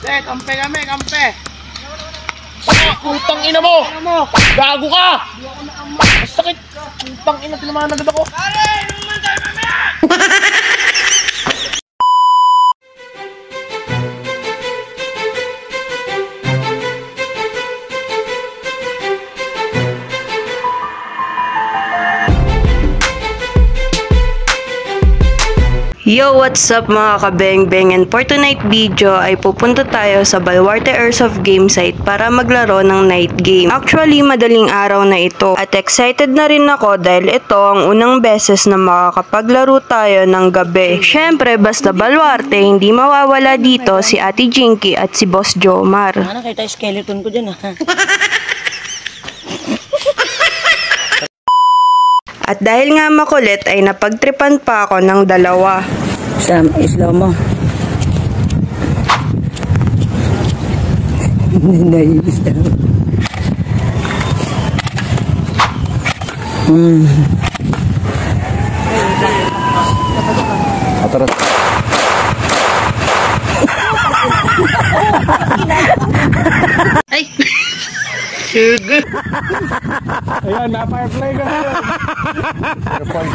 Kampe kami, kampe. Putang ina mo! Gago ka! Masakit! Putang ina, tinamaan agad ako. Pare! Inuman tayo mamaya! Yo, what's up mga kabeng-beng, and for tonight video ay pupunta tayo sa Baluarte Airsoft game site para maglaro ng night game. Actually, madaling araw na ito at excited na rin ako dahil ito ang unang beses na makakapaglaro tayo ng gabi. Syempre, basta Baluarte, hindi mawawala dito si Ate Jinky at si Boss Jomar. Nakita yung skeleton ko dyan ha. At dahil nga makulit ay napagtripan pa ako ng dalawa. Sam, slow mo. Naiibis na. Atarat. Ay! Sige. Ayan, na-firefly ka.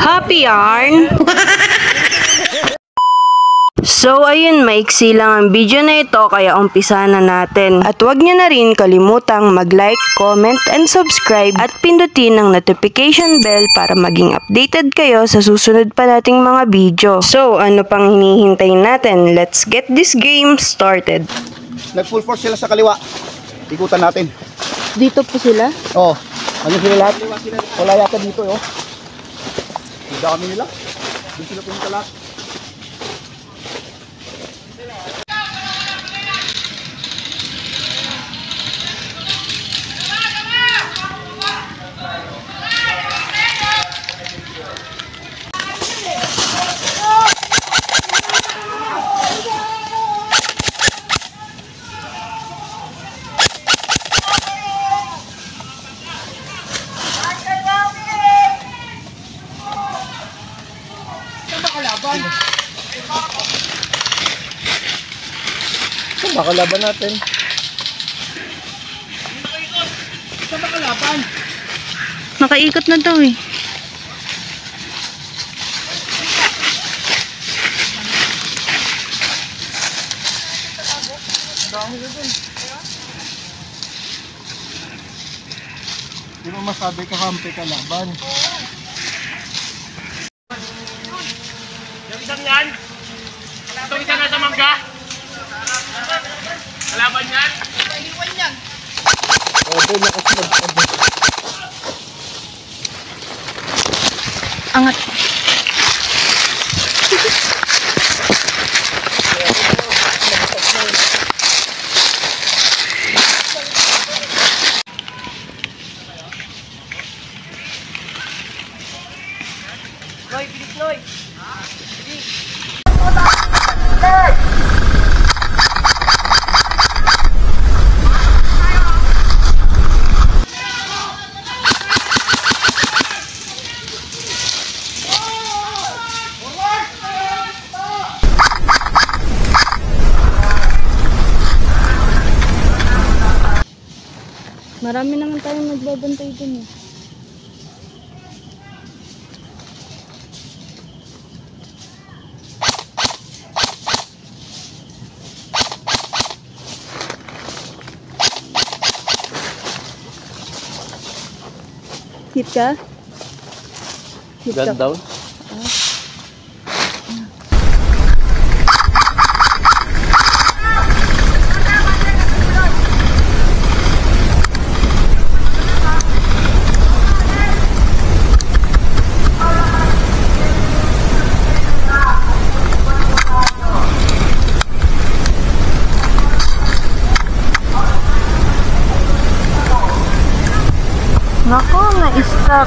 Happy yarn! So ayun, maiksi lang ang video na ito kaya umpisa na natin. At huwag nyo na rin kalimutang mag-like, comment, and subscribe at pindutin ang notification bell para maging updated kayo sa susunod pa nating mga video. So ano pang hinihintay natin? Let's get this game started. Nag-full force sila sa kaliwa. Ikutan natin. Dito po sila? Oo. Ano sila lahat? Wala yata dito, oh. Ang dami nila. Doon sila pumunta lahat. Saan ba kalaban natin? Saan ba kalaban? Nakaikot na daw eh. Di mo masabi kakampi kalaban. Isang yan? Itong isa na sa mangga? Kalaban yan? Iwan yan. Doon na kasi mag-abot. Angat. Noy, bilis Noy. Marami naman tayong nagbabantay dun eh. Hit ka? Hit ka. Down? Nako, na-stuck.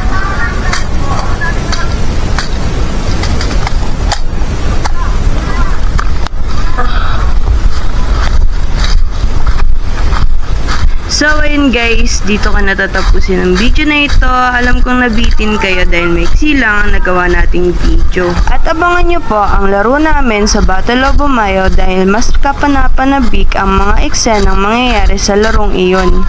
So, ayun guys, dito ka natatapusin ang video na ito. Alam kong nabitin kayo dahil maiksi lang ang nagawa nating video. At abangan nyo po ang laro namin sa Battle of Bumayo dahil mas kapanapanabik ang mga eksenang mangyayari sa larong iyon.